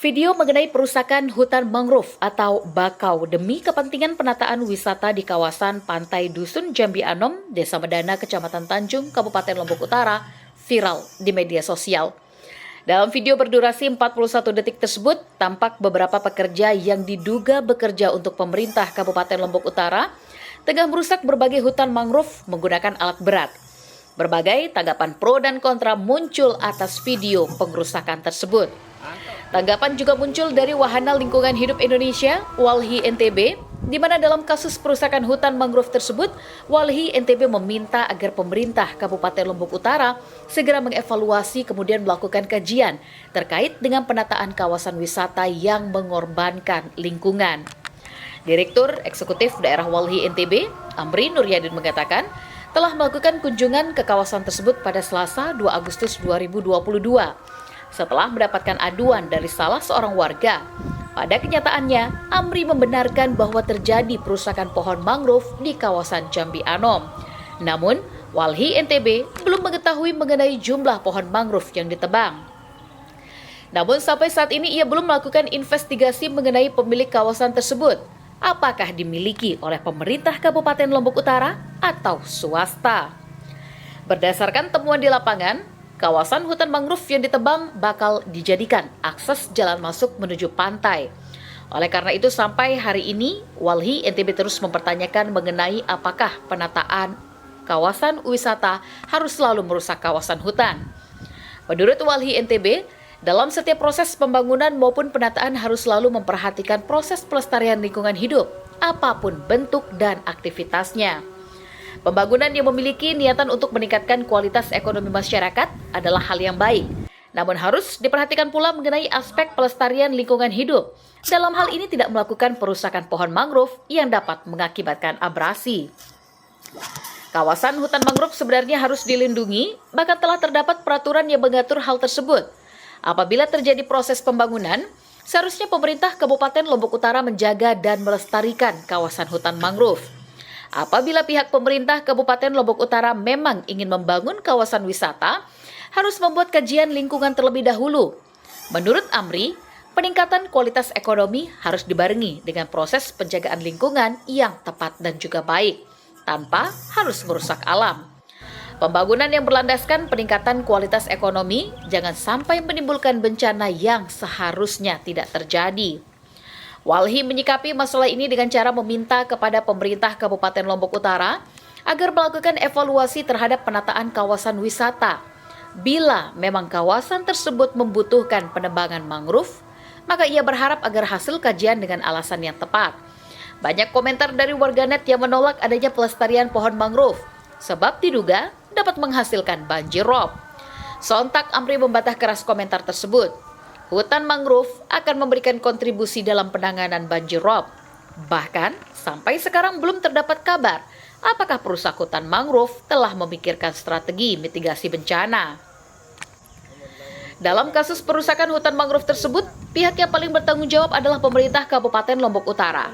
Video mengenai perusakan hutan mangrove atau bakau demi kepentingan penataan wisata di kawasan Pantai Dusun Jambi Anom, Desa Medana, Kecamatan Tanjung, Kabupaten Lombok Utara, viral di media sosial. Dalam video berdurasi 41 detik tersebut, tampak beberapa pekerja yang diduga bekerja untuk pemerintah Kabupaten Lombok Utara tengah merusak berbagai hutan mangrove menggunakan alat berat. Berbagai tanggapan pro dan kontra muncul atas video pengerusakan tersebut. Tanggapan juga muncul dari Wahana Lingkungan Hidup Indonesia, Walhi NTB, di mana dalam kasus perusakan hutan mangrove tersebut, Walhi NTB meminta agar pemerintah Kabupaten Lombok Utara segera mengevaluasi kemudian melakukan kajian terkait dengan penataan kawasan wisata yang mengorbankan lingkungan. Direktur Eksekutif Daerah Walhi NTB, Amri Nuryadin mengatakan, telah melakukan kunjungan ke kawasan tersebut pada Selasa 2 Agustus 2022. Setelah mendapatkan aduan dari salah seorang warga. Pada kenyataannya, Amri membenarkan bahwa terjadi perusakan pohon mangrove di kawasan Jambi Anom. Namun, Walhi NTB belum mengetahui mengenai jumlah pohon mangrove yang ditebang. Namun sampai saat ini ia belum melakukan investigasi mengenai pemilik kawasan tersebut. Apakah dimiliki oleh pemerintah Kabupaten Lombok Utara atau swasta? Berdasarkan temuan di lapangan, kawasan hutan mangrove yang ditebang bakal dijadikan akses jalan masuk menuju pantai. Oleh karena itu sampai hari ini, Walhi NTB terus mempertanyakan mengenai apakah penataan kawasan wisata harus selalu merusak kawasan hutan. Menurut Walhi NTB, dalam setiap proses pembangunan maupun penataan harus selalu memperhatikan proses pelestarian lingkungan hidup, apapun bentuk dan aktivitasnya. Pembangunan yang memiliki niatan untuk meningkatkan kualitas ekonomi masyarakat adalah hal yang baik. Namun harus diperhatikan pula mengenai aspek pelestarian lingkungan hidup. Dalam hal ini tidak melakukan perusakan pohon mangrove yang dapat mengakibatkan abrasi. Kawasan hutan mangrove sebenarnya harus dilindungi, bahkan telah terdapat peraturan yang mengatur hal tersebut. Apabila terjadi proses pembangunan, seharusnya pemerintah Kabupaten Lombok Utara menjaga dan melestarikan kawasan hutan mangrove. Apabila pihak pemerintah Kabupaten Lombok Utara memang ingin membangun kawasan wisata, harus membuat kajian lingkungan terlebih dahulu. Menurut Amri, peningkatan kualitas ekonomi harus dibarengi dengan proses penjagaan lingkungan yang tepat dan juga baik, tanpa harus merusak alam. Pembangunan yang berlandaskan peningkatan kualitas ekonomi jangan sampai menimbulkan bencana yang seharusnya tidak terjadi. Walhi menyikapi masalah ini dengan cara meminta kepada pemerintah Kabupaten Lombok Utara agar melakukan evaluasi terhadap penataan kawasan wisata. Bila memang kawasan tersebut membutuhkan penebangan mangrove, maka ia berharap agar hasil kajian dengan alasan yang tepat. Banyak komentar dari warganet yang menolak adanya pelestarian pohon mangrove, sebab diduga dapat menghasilkan banjir rob. Sontak Amri membantah keras komentar tersebut. Hutan mangrove akan memberikan kontribusi dalam penanganan banjir rob. Bahkan, sampai sekarang belum terdapat kabar apakah perusak hutan mangrove telah memikirkan strategi mitigasi bencana. Dalam kasus perusakan hutan mangrove tersebut, pihak yang paling bertanggung jawab adalah pemerintah Kabupaten Lombok Utara.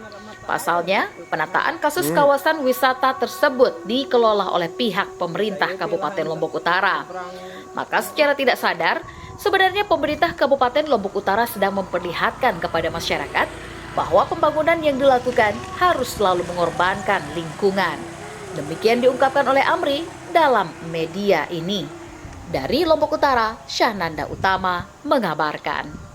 Pasalnya, penataan kasus kawasan wisata tersebut dikelola oleh pihak pemerintah Kabupaten Lombok Utara. Maka secara tidak sadar, sebenarnya pemerintah Kabupaten Lombok Utara sedang memperlihatkan kepada masyarakat bahwa pembangunan yang dilakukan harus selalu mengorbankan lingkungan. Demikian diungkapkan oleh Amri dalam media ini. Dari Lombok Utara, Syahnanda Utama mengabarkan.